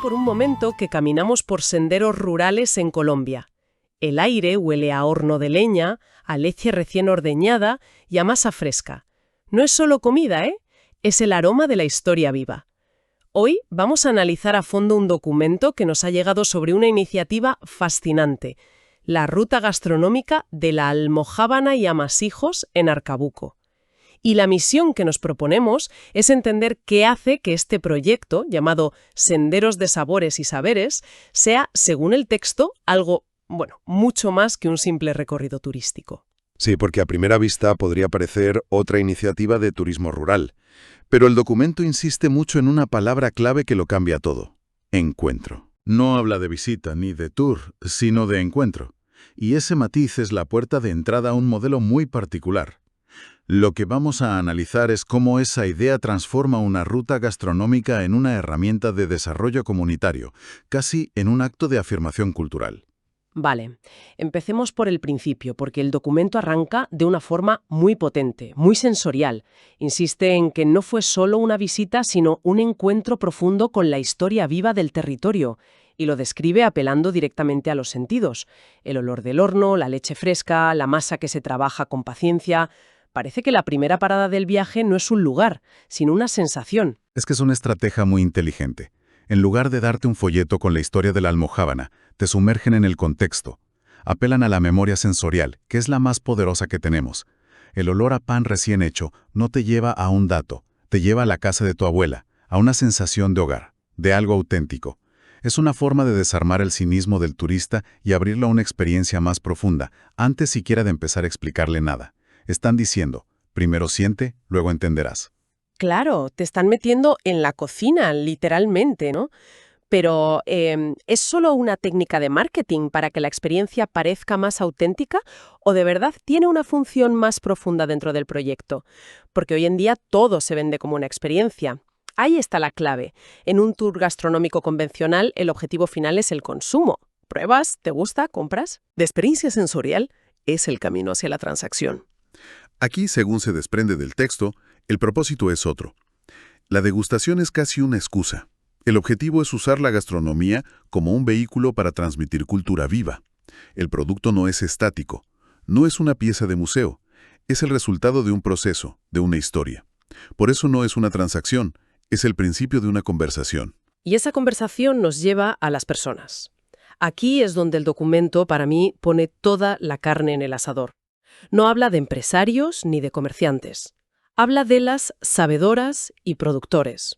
por un momento que caminamos por senderos rurales en Colombia. El aire huele a horno de leña, a leche recién ordeñada y a masa fresca. No es solo comida, ¿eh? Es el aroma de la historia viva. Hoy vamos a analizar a fondo un documento que nos ha llegado sobre una iniciativa fascinante, la ruta gastronómica de la almojábana y amasijos en Arcabuco. Y la misión que nos proponemos es entender qué hace que este proyecto, llamado Senderos de Sabores y Saberes, sea, según el texto, algo, mucho más que un simple recorrido turístico. Sí, porque a primera vista podría parecer otra iniciativa de turismo rural. Pero el documento insiste mucho en una palabra clave que lo cambia todo: encuentro. No habla de visita ni de tour, sino de encuentro. Y ese matiz es la puerta de entrada a un modelo muy particular. Lo que vamos a analizar es cómo esa idea transforma una ruta gastronómica en una herramienta de desarrollo comunitario, casi en un acto de afirmación cultural. Vale, empecemos por el principio, porque el documento arranca de una forma muy potente, muy sensorial. Insiste en que no fue solo una visita, sino un encuentro profundo con la historia viva del territorio, y lo describe apelando directamente a los sentidos. El olor del horno, la leche fresca, la masa que se trabaja con paciencia. Parece que la primera parada del viaje no es un lugar, sino una sensación. Es que es una estrategia muy inteligente. En lugar de darte un folleto con la historia de la almojábana, te sumergen en el contexto. Apelan a la memoria sensorial, que es la más poderosa que tenemos. El olor a pan recién hecho no te lleva a un dato, te lleva a la casa de tu abuela, a una sensación de hogar, de algo auténtico. Es una forma de desarmar el cinismo del turista y abrirlo a una experiencia más profunda, antes siquiera de empezar a explicarle nada. Están diciendo, primero siente, luego entenderás. Claro, te están metiendo en la cocina, literalmente, ¿no? Pero, ¿es solo una técnica de marketing para que la experiencia parezca más auténtica o de verdad tiene una función más profunda dentro del proyecto? Porque hoy en día todo se vende como una experiencia. Ahí está la clave. En un tour gastronómico convencional, el objetivo final es el consumo. ¿Pruebas? ¿Te gusta? ¿Compras? De experiencia sensorial es el camino hacia la transacción. Aquí, según se desprende del texto, el propósito es otro. La degustación es casi una excusa. El objetivo es usar la gastronomía como un vehículo para transmitir cultura viva. El producto no es estático, no es una pieza de museo, es el resultado de un proceso, de una historia. Por eso no es una transacción, es el principio de una conversación. Y esa conversación nos lleva a las personas. Aquí es donde el documento, para mí, pone toda la carne en el asador. No habla de empresarios ni de comerciantes. Habla de las sabedoras y productores.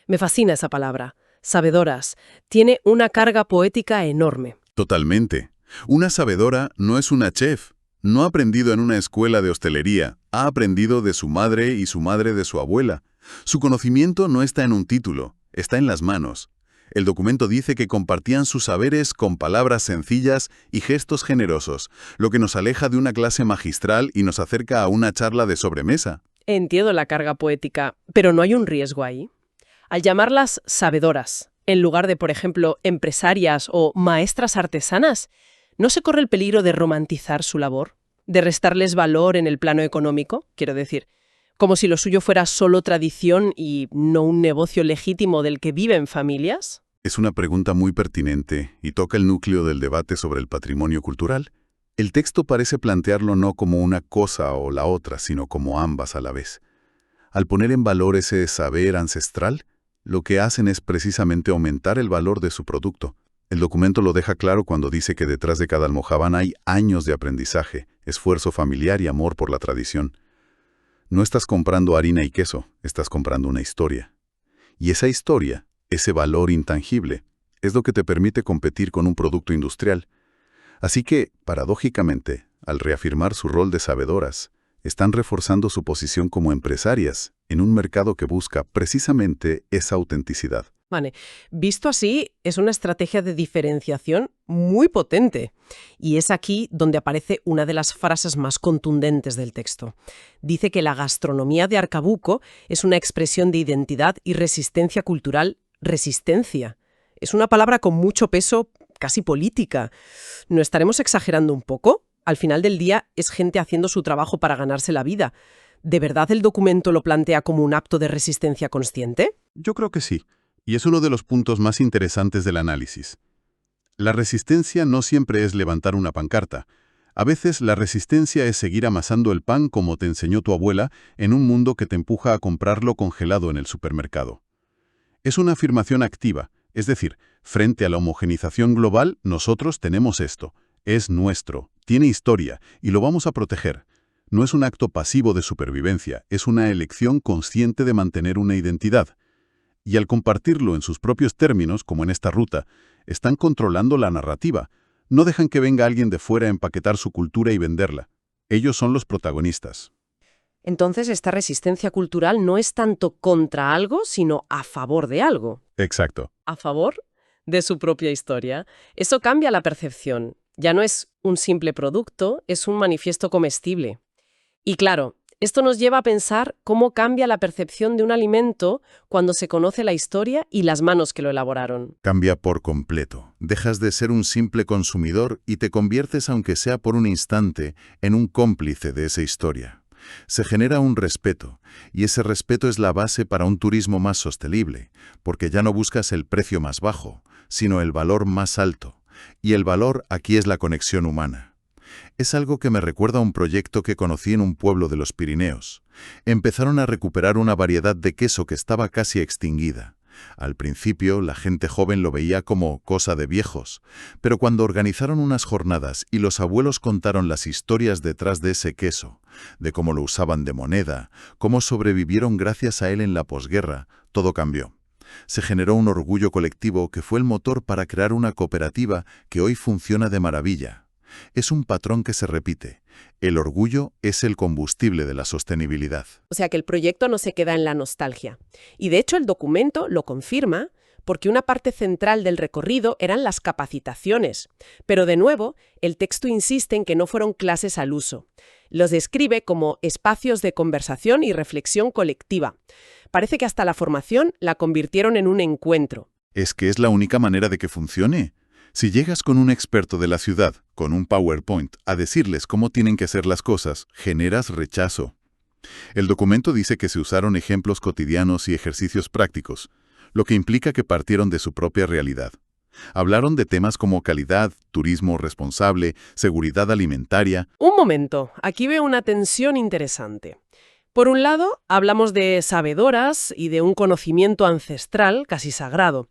Me fascina esa palabra, sabedoras. Tiene una carga poética enorme. Totalmente. Una sabedora no es una chef. No ha aprendido en una escuela de hostelería. Ha aprendido de su madre y su madre de su abuela. Su conocimiento no está en un título, está en las manos. El documento dice que compartían sus saberes con palabras sencillas y gestos generosos, lo que nos aleja de una clase magistral y nos acerca a una charla de sobremesa. Entiendo la carga poética, pero ¿no hay un riesgo ahí? Al llamarlas sabedoras, en lugar de, por ejemplo, empresarias o maestras artesanas, ¿no se corre el peligro de romantizar su labor? ¿De restarles valor en el plano económico? Quiero decir, como si lo suyo fuera solo tradición y no un negocio legítimo del que viven familias. Es una pregunta muy pertinente y toca el núcleo del debate sobre el patrimonio cultural. El texto parece plantearlo no como una cosa o la otra, sino como ambas a la vez. Al poner en valor ese saber ancestral, lo que hacen es precisamente aumentar el valor de su producto. El documento lo deja claro cuando dice que detrás de cada almojábana hay años de aprendizaje, esfuerzo familiar y amor por la tradición. No estás comprando harina y queso, estás comprando una historia. Y esa historia, ese valor intangible, es lo que te permite competir con un producto industrial. Así que, paradójicamente, al reafirmar su rol de sabedoras, están reforzando su posición como empresarias en un mercado que busca precisamente esa autenticidad. Vale, visto así, es una estrategia de diferenciación muy potente. Y es aquí donde aparece una de las frases más contundentes del texto. Dice que la gastronomía de Arcabuco es una expresión de identidad y resistencia cultural. Resistencia. Es una palabra con mucho peso, casi política. ¿No estaremos exagerando un poco? Al final del día es gente haciendo su trabajo para ganarse la vida. ¿De verdad el documento lo plantea como un acto de resistencia consciente? Yo creo que sí. Y es uno de los puntos más interesantes del análisis. La resistencia no siempre es levantar una pancarta. A veces la resistencia es seguir amasando el pan como te enseñó tu abuela en un mundo que te empuja a comprarlo congelado en el supermercado. Es una afirmación activa, es decir, frente a la homogenización global, nosotros tenemos esto. Es nuestro, tiene historia y lo vamos a proteger. No es un acto pasivo de supervivencia, es una elección consciente de mantener una identidad. Y al compartirlo en sus propios términos, como en esta ruta, están controlando la narrativa. No dejan que venga alguien de fuera a empaquetar su cultura y venderla. Ellos son los protagonistas. Entonces, esta resistencia cultural no es tanto contra algo, sino a favor de algo. Exacto. A favor de su propia historia. Eso cambia la percepción. Ya no es un simple producto, es un manifiesto comestible. Y claro, esto nos lleva a pensar cómo cambia la percepción de un alimento cuando se conoce la historia y las manos que lo elaboraron. Cambia por completo. Dejas de ser un simple consumidor y te conviertes, aunque sea por un instante, en un cómplice de esa historia. Se genera un respeto, y ese respeto es la base para un turismo más sostenible, porque ya no buscas el precio más bajo, sino el valor más alto. Y el valor aquí es la conexión humana. Es algo que me recuerda a un proyecto que conocí en un pueblo de los Pirineos. Empezaron a recuperar una variedad de queso que estaba casi extinguida. Al principio, la gente joven lo veía como cosa de viejos, pero cuando organizaron unas jornadas y los abuelos contaron las historias detrás de ese queso, de cómo lo usaban de moneda, cómo sobrevivieron gracias a él en la posguerra, todo cambió. Se generó un orgullo colectivo que fue el motor para crear una cooperativa que hoy funciona de maravilla. Es un patrón que se repite. El orgullo es el combustible de la sostenibilidad. O sea que el proyecto no se queda en la nostalgia. Y de hecho el documento lo confirma porque una parte central del recorrido eran las capacitaciones. Pero de nuevo, el texto insiste en que no fueron clases al uso. Los describe como espacios de conversación y reflexión colectiva. Parece que hasta la formación la convirtieron en un encuentro. Es que es la única manera de que funcione. Si llegas con un experto de la ciudad, con un PowerPoint, a decirles cómo tienen que hacer las cosas, generas rechazo. El documento dice que se usaron ejemplos cotidianos y ejercicios prácticos, lo que implica que partieron de su propia realidad. Hablaron de temas como calidad, turismo responsable, seguridad alimentaria. Un momento, aquí veo una tensión interesante. Por un lado, hablamos de sabedoras y de un conocimiento ancestral casi sagrado.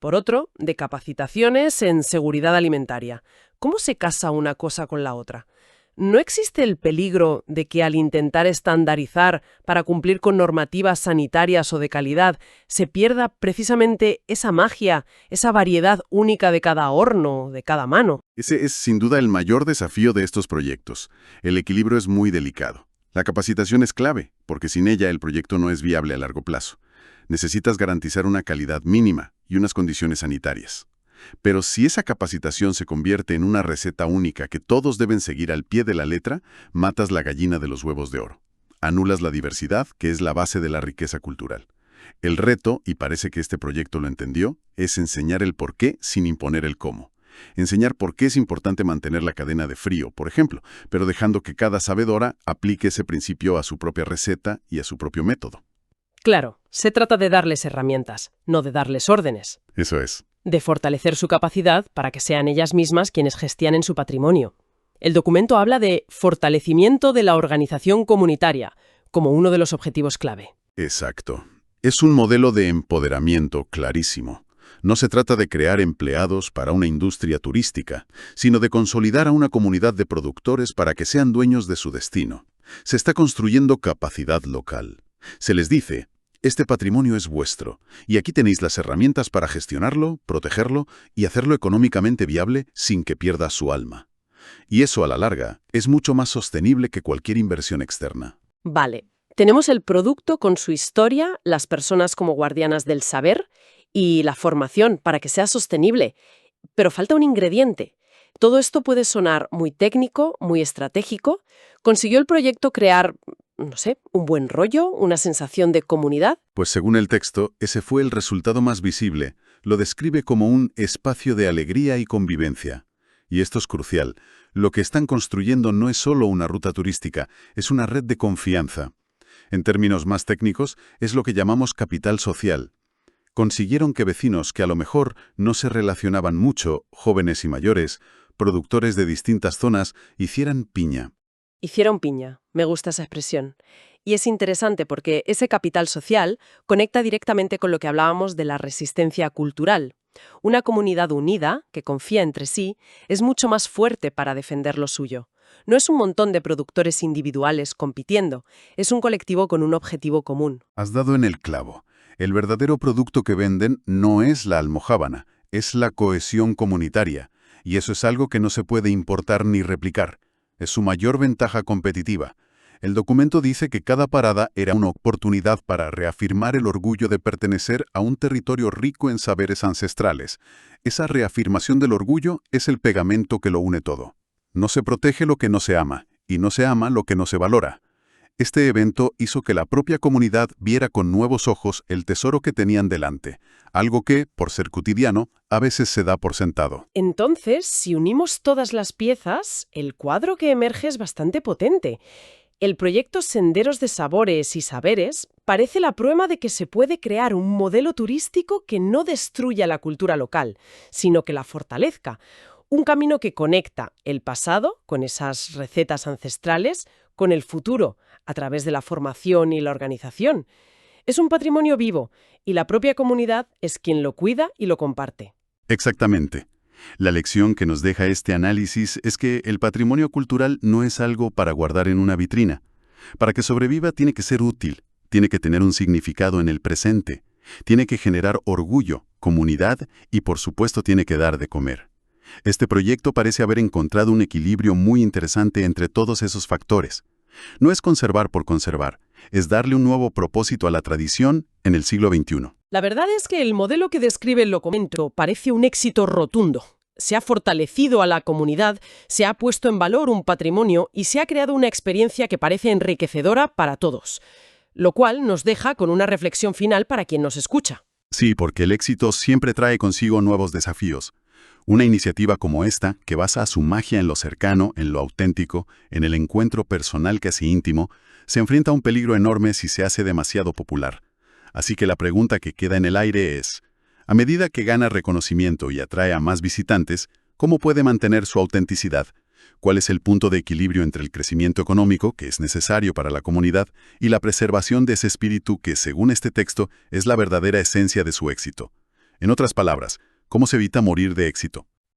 Por otro, de capacitaciones en seguridad alimentaria. ¿Cómo se casa una cosa con la otra? ¿No existe el peligro de que al intentar estandarizar para cumplir con normativas sanitarias o de calidad se pierda precisamente esa magia, esa variedad única de cada horno, de cada mano? Ese es sin duda el mayor desafío de estos proyectos. El equilibrio es muy delicado. La capacitación es clave, porque sin ella el proyecto no es viable a largo plazo. Necesitas garantizar una calidad mínima y unas condiciones sanitarias. Pero si esa capacitación se convierte en una receta única que todos deben seguir al pie de la letra, matas la gallina de los huevos de oro. Anulas la diversidad, que es la base de la riqueza cultural. El reto, y parece que este proyecto lo entendió, es enseñar el por qué sin imponer el cómo. Enseñar por qué es importante mantener la cadena de frío, por ejemplo, pero dejando que cada sabedora aplique ese principio a su propia receta y a su propio método. Claro, se trata de darles herramientas, no de darles órdenes. Eso es. De fortalecer su capacidad para que sean ellas mismas quienes gestionen su patrimonio. El documento habla de fortalecimiento de la organización comunitaria, como uno de los objetivos clave. Exacto. Es un modelo de empoderamiento clarísimo. No se trata de crear empleados para una industria turística, sino de consolidar a una comunidad de productores para que sean dueños de su destino. Se está construyendo capacidad local. Se les dice, este patrimonio es vuestro, y aquí tenéis las herramientas para gestionarlo, protegerlo y hacerlo económicamente viable sin que pierda su alma. Y eso, a la larga, es mucho más sostenible que cualquier inversión externa. Vale, tenemos el producto con su historia, las personas como guardianas del saber y la formación para que sea sostenible. Pero falta un ingrediente. Todo esto puede sonar muy técnico, muy estratégico. ¿Consiguió el proyecto crear, no sé, un buen rollo, una sensación de comunidad? Pues según el texto, ese fue el resultado más visible. Lo describe como un espacio de alegría y convivencia. Y esto es crucial. Lo que están construyendo no es solo una ruta turística, es una red de confianza. En términos más técnicos, es lo que llamamos capital social. Consiguieron que vecinos que a lo mejor no se relacionaban mucho, jóvenes y mayores, productores de distintas zonas, hicieran piña. Hicieron piña, me gusta esa expresión. Y es interesante porque ese capital social conecta directamente con lo que hablábamos de la resistencia cultural. Una comunidad unida, que confía entre sí, es mucho más fuerte para defender lo suyo. No es un montón de productores individuales compitiendo, es un colectivo con un objetivo común. Has dado en el clavo. El verdadero producto que venden no es la almojábana, es la cohesión comunitaria. Y eso es algo que no se puede importar ni replicar. Es su mayor ventaja competitiva. El documento dice que cada parada era una oportunidad para reafirmar el orgullo de pertenecer a un territorio rico en saberes ancestrales. Esa reafirmación del orgullo es el pegamento que lo une todo. No se protege lo que no se ama, y no se ama lo que no se valora. Este evento hizo que la propia comunidad viera con nuevos ojos el tesoro que tenían delante, algo que, por ser cotidiano, a veces se da por sentado. Entonces, si unimos todas las piezas, el cuadro que emerge es bastante potente. El proyecto Senderos de Sabores y Saberes parece la prueba de que se puede crear un modelo turístico que no destruya la cultura local, sino que la fortalezca. Un camino que conecta el pasado, con esas recetas ancestrales, con el futuro, a través de la formación y la organización. Es un patrimonio vivo, y la propia comunidad es quien lo cuida y lo comparte. Exactamente. La lección que nos deja este análisis es que el patrimonio cultural no es algo para guardar en una vitrina. Para que sobreviva tiene que ser útil, tiene que tener un significado en el presente, tiene que generar orgullo, comunidad y por supuesto tiene que dar de comer. Este proyecto parece haber encontrado un equilibrio muy interesante entre todos esos factores. No es conservar por conservar, es darle un nuevo propósito a la tradición en el siglo XXI. La verdad es que el modelo que describe el documento parece un éxito rotundo. Se ha fortalecido a la comunidad, se ha puesto en valor un patrimonio y se ha creado una experiencia que parece enriquecedora para todos, lo cual nos deja con una reflexión final para quien nos escucha. Sí, porque el éxito siempre trae consigo nuevos desafíos. Una iniciativa como esta, que basa su magia en lo cercano, en lo auténtico, en el encuentro personal casi íntimo, se enfrenta a un peligro enorme si se hace demasiado popular. Así que la pregunta que queda en el aire es, a medida que gana reconocimiento y atrae a más visitantes, ¿cómo puede mantener su autenticidad? ¿Cuál es el punto de equilibrio entre el crecimiento económico, que es necesario para la comunidad, y la preservación de ese espíritu que, según este texto, es la verdadera esencia de su éxito? En otras palabras, ¿cómo se evita morir de éxito?